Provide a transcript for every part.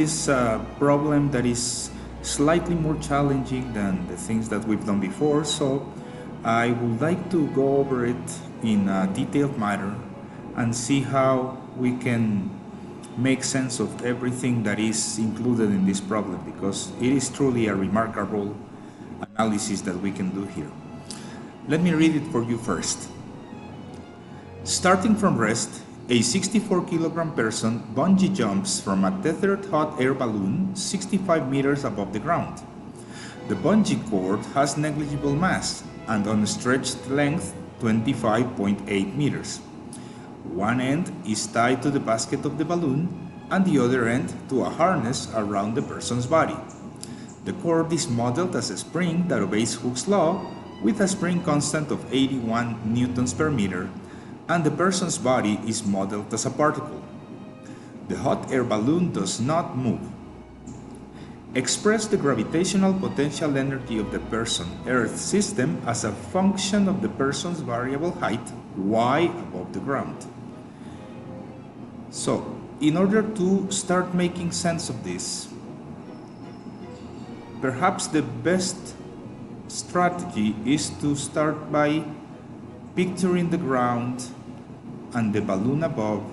is a problem that is slightly more challenging than the things that we've done before, so I would like to go over it in a detailed manner and see how we can make sense of everything that is included in this problem, because it is truly a remarkable analysis that we can do here. Let me read it for you first. Starting from rest, a 64-kilogram person bungee jumps from a tethered hot air balloon 65 meters above the ground. The bungee cord has negligible mass and on stretched length 25.8 meters. One end is tied to the basket of the balloon and the other end to a harness around the person's body. The cord is modeled as a spring that obeys Hooke's law with a spring constant of 81 newtons per meter, and the person's body is modeled as a particle. The hot air balloon does not move. Express the gravitational potential energy of the person-Earth system as a function of the person's variable height, y, above the ground. So, in order to start making sense of this, perhaps the best strategy is to start by picturing the ground and the balloon above,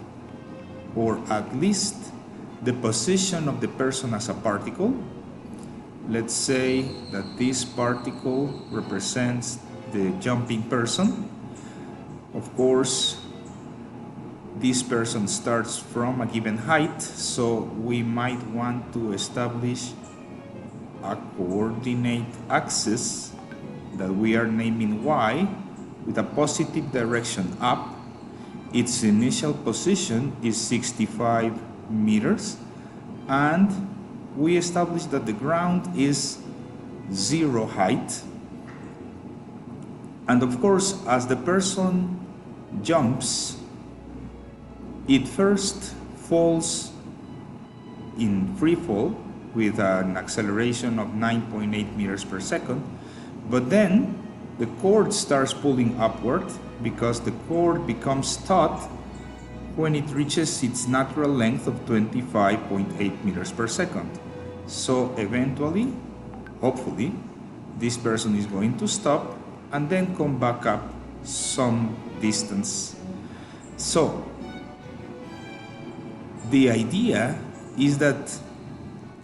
or at least the position of the person as a particle. Let's say that this particle represents the jumping person. Of course, this person starts from a given height, so we might want to establish a coordinate axis that we are naming y with a positive direction up. Its initial position is 65 meters, and we establish that the ground is 0 height. And of course, as the person jumps, it first falls in free fall with an acceleration of 9.8 meters per second, but then the cord starts pulling upward because the cord becomes taut when it reaches its natural length of 25.8 meters per second. So eventually, hopefully, this person is going to stop and then come back up some distance. So the idea is that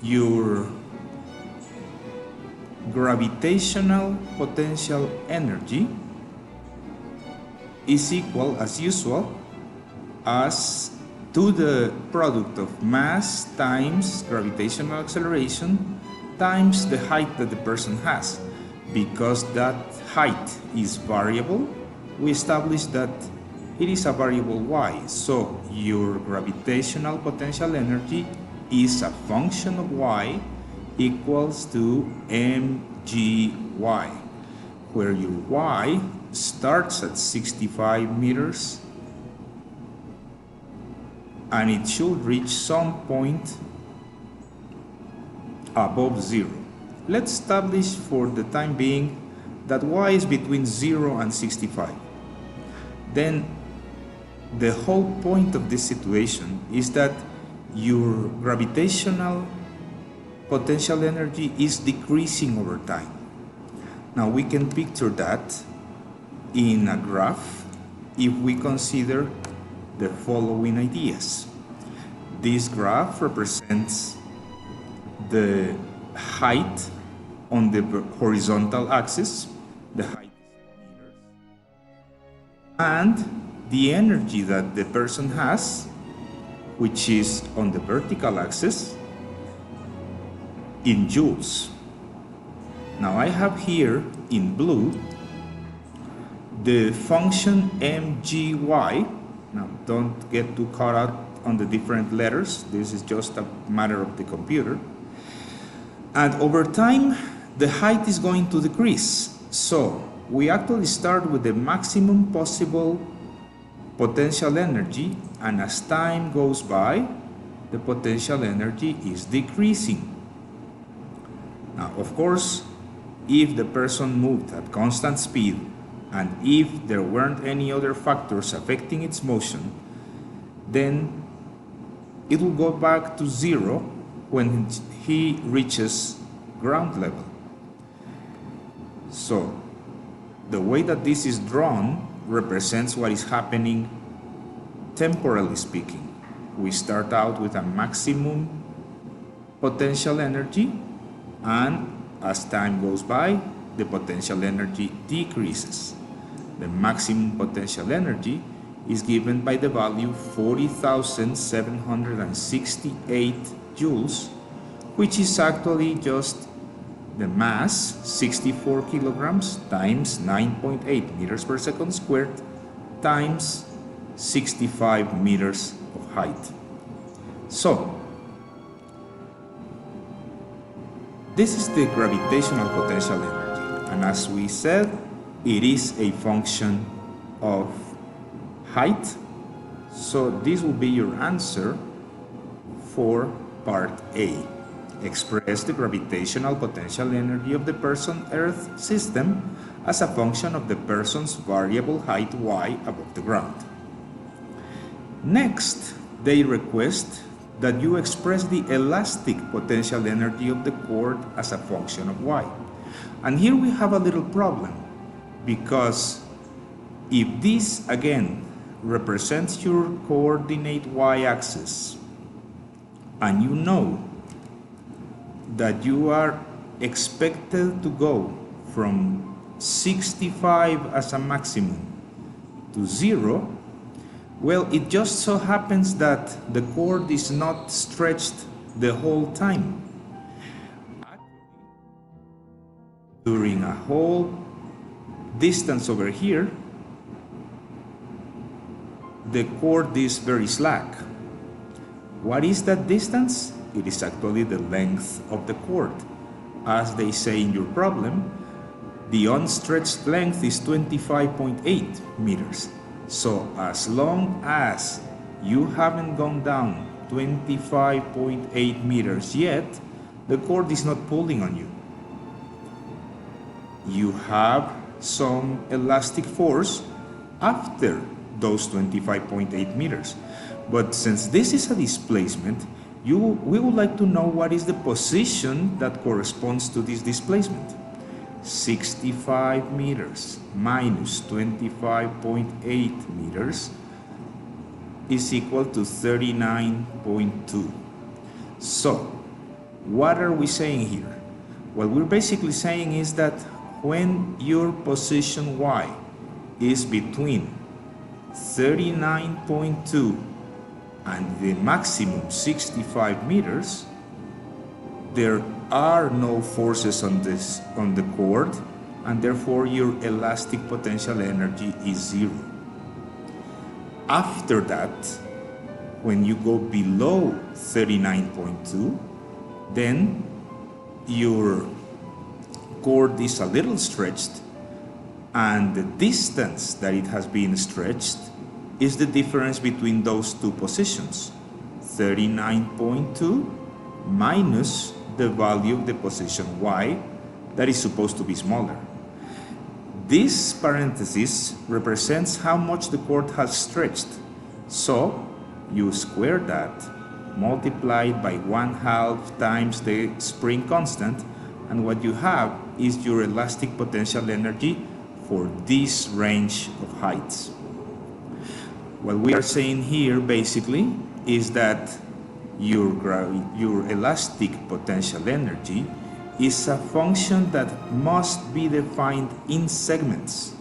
your gravitational potential energy is equal, as usual, as to the product of mass times gravitational acceleration times the height that the person has. Because that height is variable, we establish that it is a variable y. So your gravitational potential energy is a function of y equals to mgy, where your y starts at 65 meters and it should reach some point above 0. Let's establish for the time being that y is between 0 and 65. Then the whole point of this situation is that your gravitational potential energy is decreasing over time. Now we can picture that in a graph if we consider the following ideas. This graph represents the height on the horizontal axis, the height is in meters, and the energy that the person has, which is on the vertical axis, in joules. Now I have here in blue the function mgy. Now don't get too caught up on the different letters, this is just a matter of the computer. And over time the height is going to decrease, so we actually start with the maximum possible potential energy, and as time goes by the potential energy is decreasing. Now, of course, if the person moved at constant speed and if there weren't any other factors affecting its motion, then it will go back to 0 when he reaches ground level. So the way that this is drawn represents what is happening temporally speaking. We start out with a maximum potential energy, and as time goes by, the potential energy decreases. The maximum potential energy is given by the value 40,768 joules, which is actually just the mass, 64 kilograms, times 9.8 meters per second squared, times 65 meters of height. So, this is the gravitational potential energy, and as we said, it is a function of height. So this will be your answer for part A. Express the gravitational potential energy of the person-Earth system as a function of the person's variable height y above the ground. Next, they request that you express the elastic potential energy of the cord as a function of y. And here we have a little problem, because if this again represents your coordinate y-axis, and you know that you are expected to go from 65 as a maximum to 0, well, it just so happens that the cord is not stretched the whole time. During a whole distance over here, the cord is very slack. What is that distance? It is actually the length of the cord. As they say in your problem, the unstretched length is 25.8 meters. So as long as you haven't gone down 25.8 meters yet, the cord is not pulling on you. You have some elastic force after those 25.8 meters. But since this is a displacement, we would like to know what is the position that corresponds to this displacement. 65 meters minus 25.8 meters is equal to 39.2. So, what are we saying here? What we're basically saying is that when your position y is between 39.2 and the maximum 65 meters, there are no forces on the cord, and therefore your elastic potential energy is 0. After that, when you go below 39.2, then your cord is a little stretched, and the distance that it has been stretched is the difference between those two positions, 39.2 minus the value of the position y that is supposed to be smaller. This parenthesis represents how much the cord has stretched. So you square that, multiplied by 1/2 times the spring constant, and what you have is your elastic potential energy for this range of heights. What we are saying here basically is that your elastic potential energy is a function that must be defined in segments.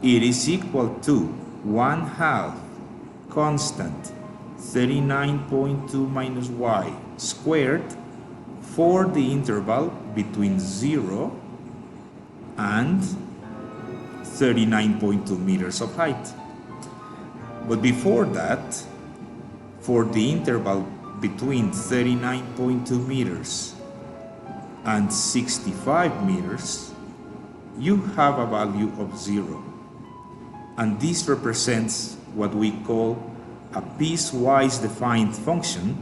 It is equal to 1/2 constant 39.2 minus y squared for the interval between 0 and 39.2 meters of height. But before that, for the interval between 39.2 meters and 65 meters, you have a value of 0. And this represents what we call a piecewise defined function,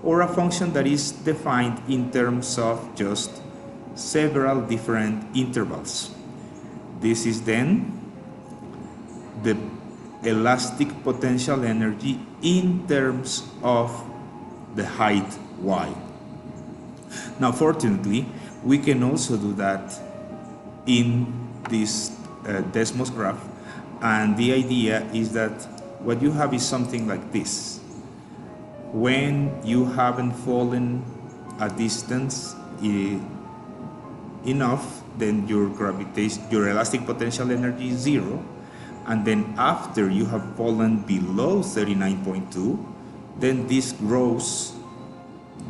or a function that is defined in terms of just several different intervals. This is then the elastic potential energy in terms of the height y. Now, fortunately, we can also do that in this Desmos graph, and the idea is that what you have is something like this. When you haven't fallen a distance enough, then your elastic potential energy is 0, and then after you have fallen below 39.2, then this grows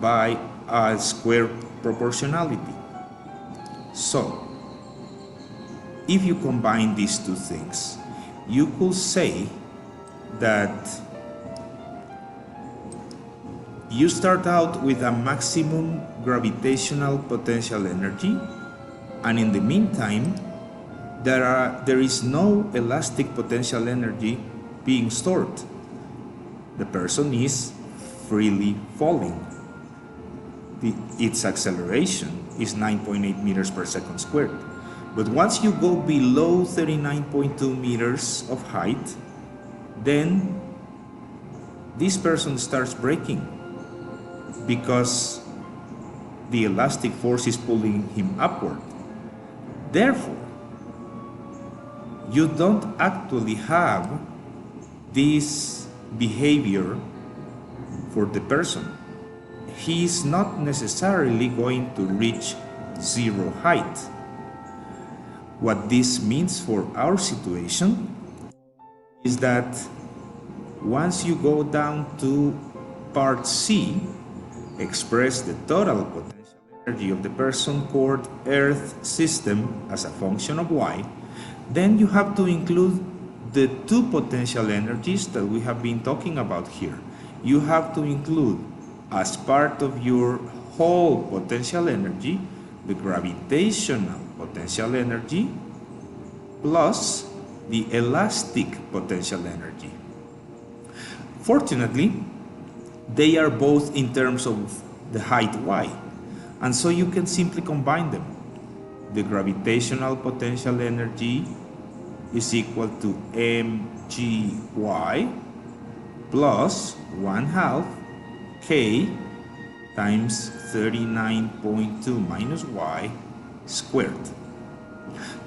by a square proportionality. So, if you combine these two things, you could say that you start out with a maximum gravitational potential energy, and in the meantime, there is no elastic potential energy being stored. The person is freely falling. Its acceleration is 9.8 meters per second squared. But once you go below 39.2 meters of height, then this person starts braking because the elastic force is pulling him upward. Therefore, you don't actually have this behavior for the person. He is not necessarily going to reach zero height. What this means for our situation is that once you go down to part C, express the total potential energy of the person, core, Earth system as a function of y, then you have to include the two potential energies that we have been talking about here. You have to include, as part of your whole potential energy, the gravitational potential energy plus the elastic potential energy. Fortunately, they are both in terms of the height y, and so you can simply combine them. The gravitational potential energy is equal to mgy plus 1/2 k times 39.2 minus y squared.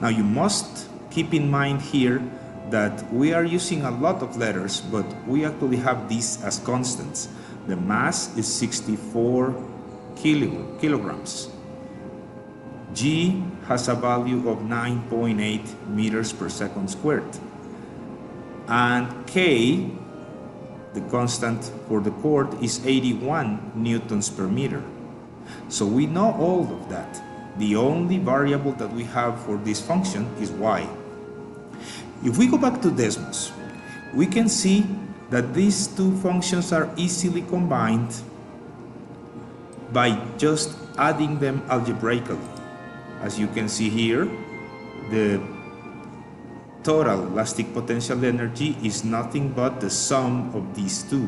Now you must keep in mind here that we are using a lot of letters, but we actually have these as constants. The mass is 64 kilograms. G has a value of 9.8 meters per second squared. And K, the constant for the cord, is 81 newtons per meter. So we know all of that. The only variable that we have for this function is y. If we go back to Desmos, we can see that these two functions are easily combined by just adding them algebraically. As you can see here, the total elastic potential energy is nothing but the sum of these two.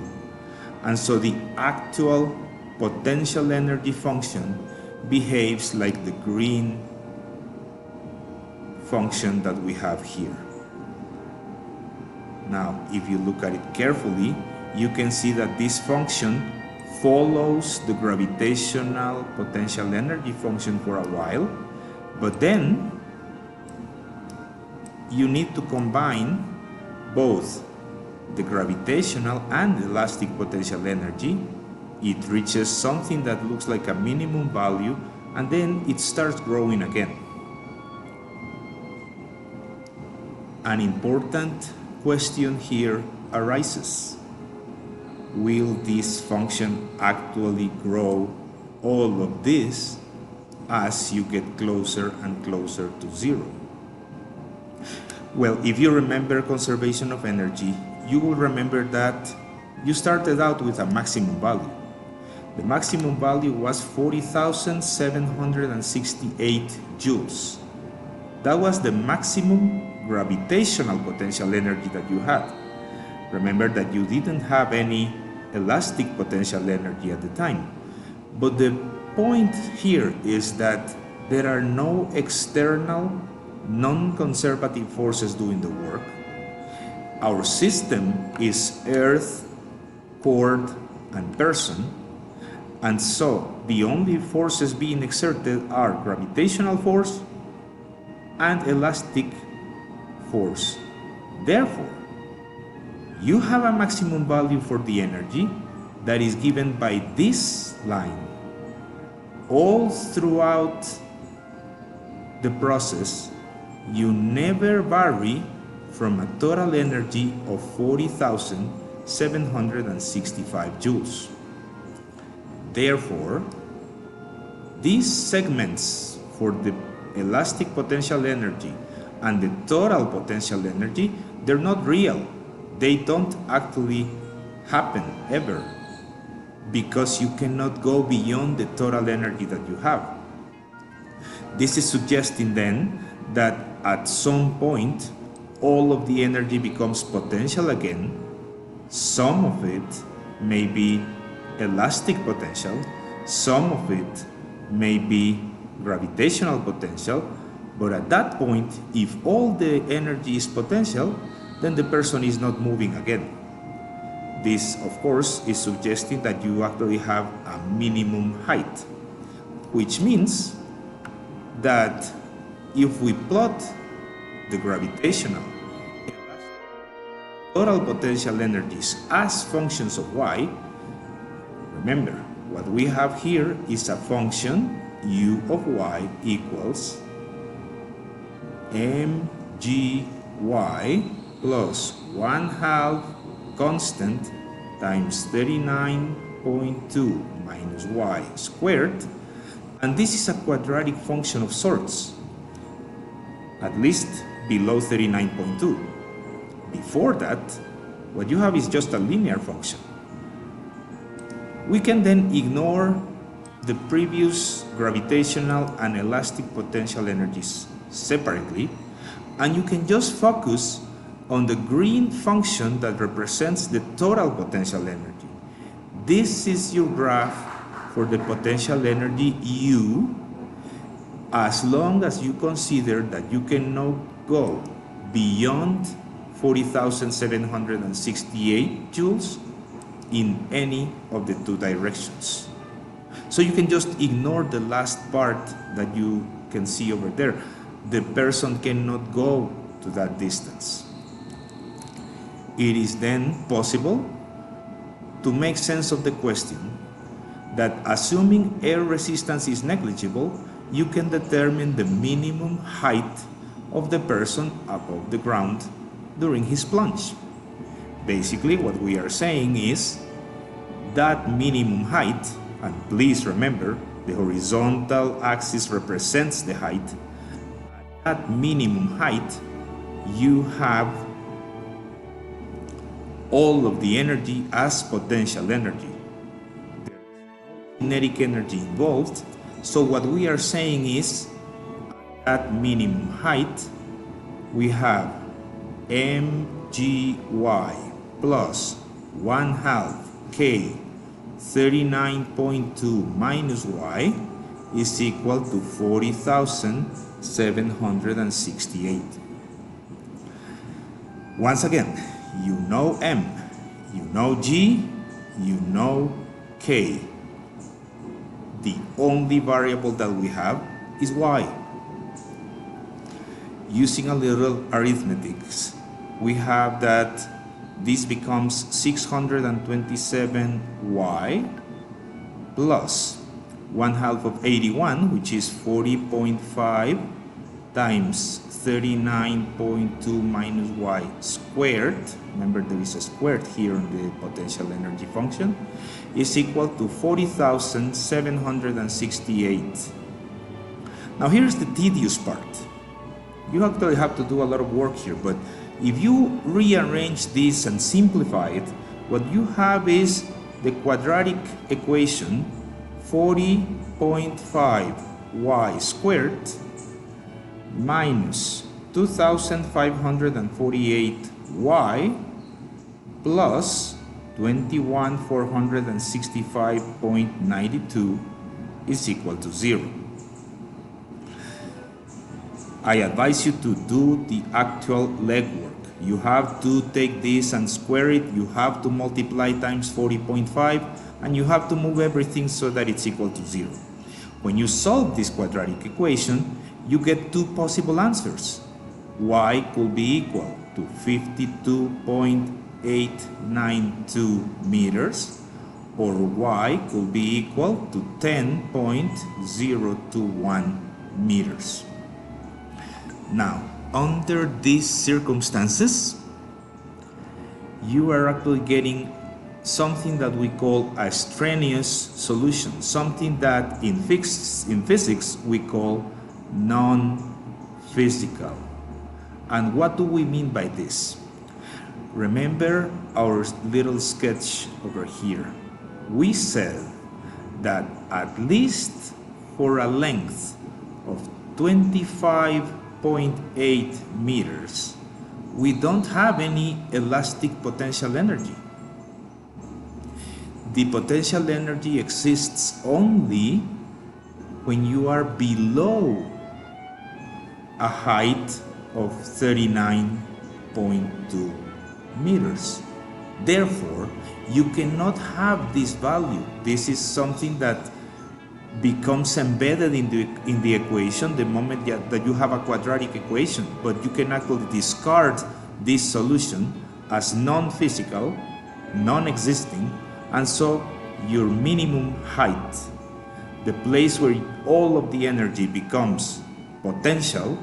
And so the actual potential energy function behaves like the green function that we have here. Now, if you look at it carefully, you can see that this function follows the gravitational potential energy function for a while, but then you need to combine both the gravitational and the elastic potential energy. It reaches something that looks like a minimum value, and then it starts growing again. An important question here arises. Will this function actually grow all of this as you get closer and closer to zero? Well, if you remember conservation of energy, you will remember that you started out with a maximum value. The maximum value was 40,768 joules. That was the maximum gravitational potential energy that you had. Remember that you didn't have any elastic potential energy at the time. But the point here is that there are no external, non-conservative forces doing the work. Our system is Earth, cord, and person, and so the only forces being exerted are gravitational force and elastic force. Therefore, you have a maximum value for the energy that is given by this line. All throughout the process, you never vary from a total energy of 40,765 joules. Therefore, these segments for the elastic potential energy and the total potential energy, they're not real. They don't actually happen ever, because you cannot go beyond the total energy that you have. This is suggesting then that at some point all of the energy becomes potential again. Some of it may be elastic potential, some of it may be gravitational potential, but at that point, if all the energy is potential, then the person is not moving again. This, of course, is suggesting that you actually have a minimum height, which means that if we plot the gravitational total potential energies as functions of y, remember, what we have here is a function u of y equals mgy plus 1/2 constant times 39.2 minus y squared, and this is a quadratic function of sorts, at least below 39.2. Before that, what you have is just a linear function. We can then ignore the previous gravitational and elastic potential energies separately, and you can just focus on the green function that represents the total potential energy. This is your graph for the potential energy U, as long as you consider that you cannot go beyond 40,768 joules in any of the two directions. So you can just ignore the last part that you can see over there. The person cannot go to that distance. It is then possible to make sense of the question that assuming air resistance is negligible, you can determine the minimum height of the person above the ground during his plunge. Basically, what we are saying is that minimum height, and please remember, the horizontal axis represents the height. At minimum height, you have all of the energy as potential energy. There is no kinetic energy involved, so what we are saying is at minimum height, we have mgy plus 1/2 k 39.2 minus y is equal to 40,768. Once again, you know m, you know g, you know k. The only variable that we have is y. Using a little arithmetics, we have that this becomes 627y plus 1/2 of 81, which is 40.5 times 39.2 minus y squared. Remember, there is a squared here in the potential energy function, is equal to 40,768. Now here's the tedious part. You actually have to do a lot of work here, but if you rearrange this and simplify it, what you have is the quadratic equation 40.5 y squared minus 2,548 y plus 21,465.92 is equal to 0. I advise you to do the actual legwork. You have to take this and square it. You have to multiply times 40.5, and you have to move everything so that it's equal to 0. When you solve this quadratic equation, you get two possible answers. Y could be equal to 52.892 meters, or Y could be equal to 10.021 meters. Now, under these circumstances, you are actually getting something that we call a strenuous solution, something that in physics we call non-physical. And what do we mean by this? Remember our little sketch over here. We said that at least for a length of 25.8 meters, we don't have any elastic potential energy. The potential energy exists only when you are below a height of 39.2 meters. Therefore, you cannot have this value. This is something that becomes embedded in the equation the moment that you have a quadratic equation, but you can actually discard this solution as non-physical, non-existing, and so your minimum height, the place where all of the energy becomes potential,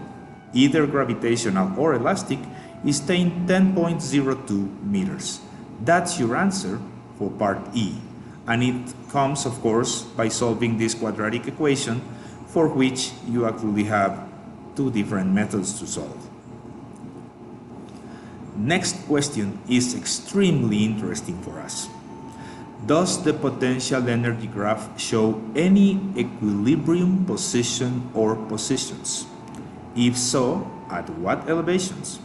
either gravitational or elastic, is 10.02 meters. That's your answer for part E. And it comes, of course, by solving this quadratic equation, for which you actually have two different methods to solve. Next question is extremely interesting for us. Does the potential energy graph show any equilibrium position or positions? If so, at what elevations?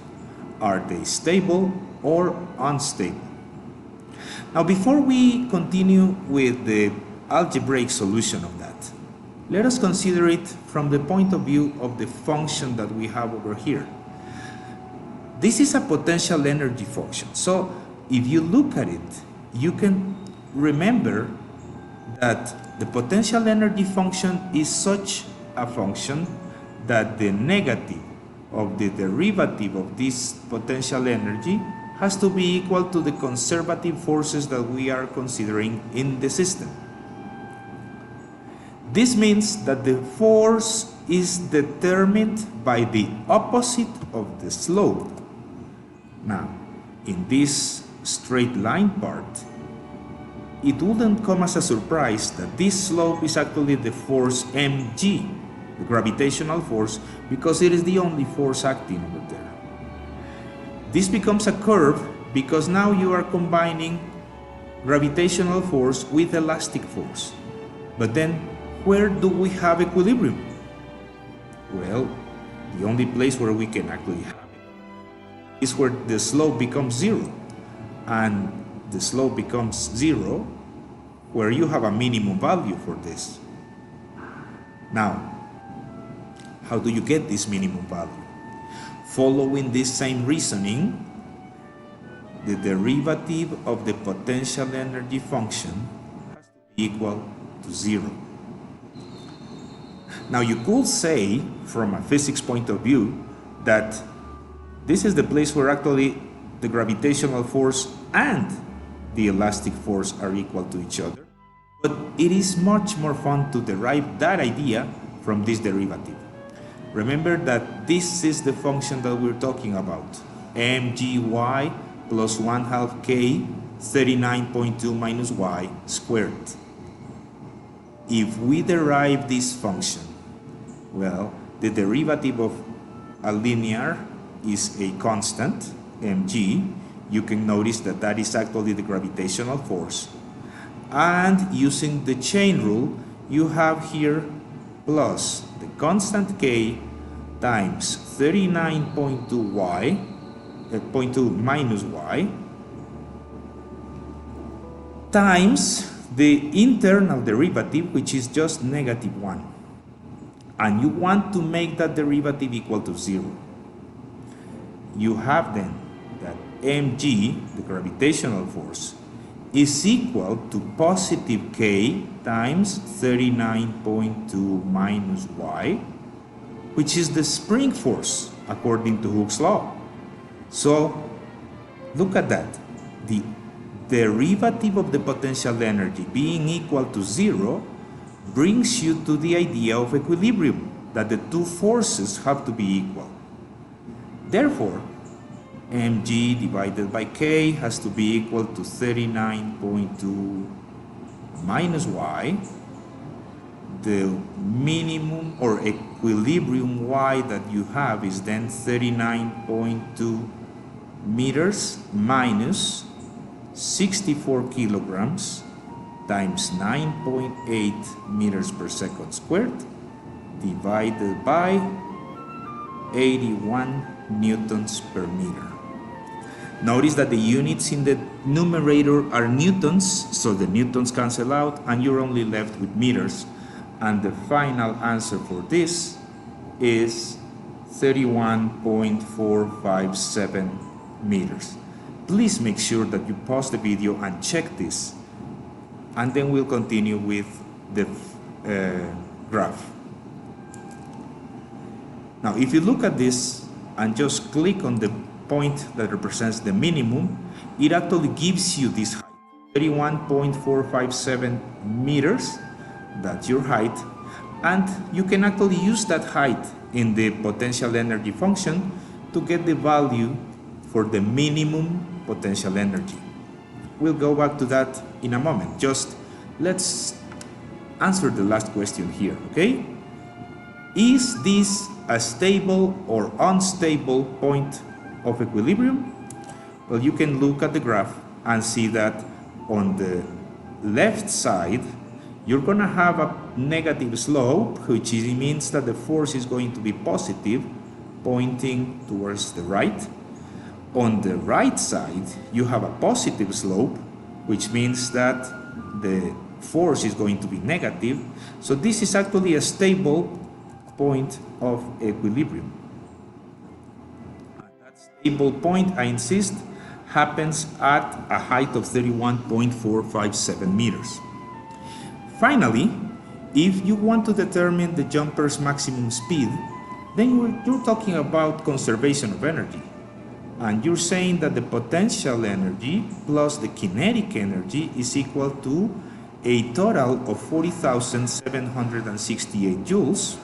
Are they stable or unstable? Now, before we continue with the algebraic solution of that, let us consider it from the point of view of the function that we have over here. This is a potential energy function. So if you look at it, you can remember that the potential energy function is such a function that the negative of the derivative of this potential energy has to be equal to the conservative forces that we are considering in the system. This means that the force is determined by the opposite of the slope. Now, in this straight line part, it wouldn't come as a surprise that this slope is actually the force mg, the gravitational force, because it is the only force acting over there. This becomes a curve because now you are combining gravitational force with elastic force. But then, where do we have equilibrium? Well, the only place where we can actually have it is where the slope becomes zero. And the slope becomes zero where you have a minimum value for this. Now, how do you get this minimum value? Following this same reasoning, the derivative of the potential energy function has to be equal to zero. Now, you could say, from a physics point of view, that this is the place where actually the gravitational force and the elastic force are equal to each other. But it is much more fun to derive that idea from this derivative. Remember that this is the function that we're talking about, mgy plus 1/2 k 39.2 minus y squared. If we derive this function, well, the derivative of a linear is a constant, mg. You can notice that that is actually the gravitational force. And using the chain rule, you have here plus the constant k times 39.2y, 0.2 minus y, times the internal derivative, which is just -1. And you want to make that derivative equal to 0. You have then that mg, the gravitational force, is equal to positive k times 39.2 minus y, which is the spring force according to Hooke's law. So look at that. The derivative of the potential energy being equal to 0 brings you to the idea of equilibrium, that the two forces have to be equal. Therefore, mg divided by k has to be equal to 39.2 minus y. The minimum or equilibrium y that you have is then 39.2 meters minus 64 kilograms times 9.8 meters per second squared divided by 81 newtons per meter. Notice that the units in the numerator are newtons, so the newtons cancel out and you're only left with meters. And the final answer for this is 31.457 meters. Please make sure that you pause the video and check this, and then we'll continue with the graph. Now, if you look at this and just click on the point that represents the minimum, it actually gives you this height, 31.457 meters. That's your height, and you can actually use that height in the potential energy function to get the value for the minimum potential energy. We'll go back to that in a moment. Just let's answer the last question here, okay? Is this a stable or unstable point of equilibrium? Well, you can look at the graph and see that on the left side, you're going to have a negative slope, which means that the force is going to be positive, pointing towards the right. On the right side, you have a positive slope, which means that the force is going to be negative. So this is actually a stable point of equilibrium. And that stable point, I insist, happens at a height of 31.457 meters. Finally, if you want to determine the jumper's maximum speed, then you're talking about conservation of energy. And you're saying that the potential energy plus the kinetic energy is equal to a total of 40,768 joules.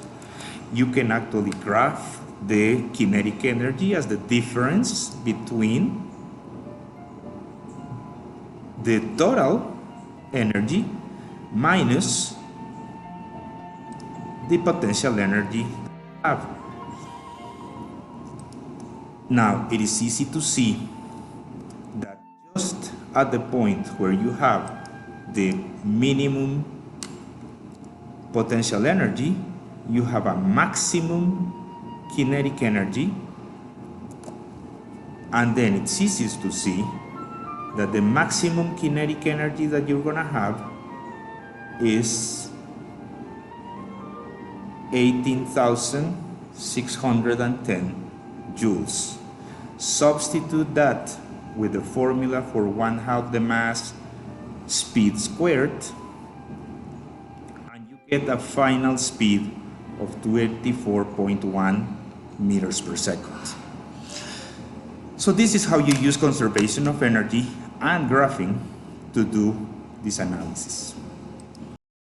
You can actually graph the kinetic energy as the difference between the total energy minus the potential energy you have. Now, it is easy to see that just at the point where you have the minimum potential energy, you have a maximum kinetic energy, and then it's easy to see that the maximum kinetic energy that you're going to have is 18,610 joules. Substitute that with the formula for 1/2 the mass speed squared, and you get a final speed of 24.1 meters per second. So this is how you use conservation of energy and graphing to do this analysis.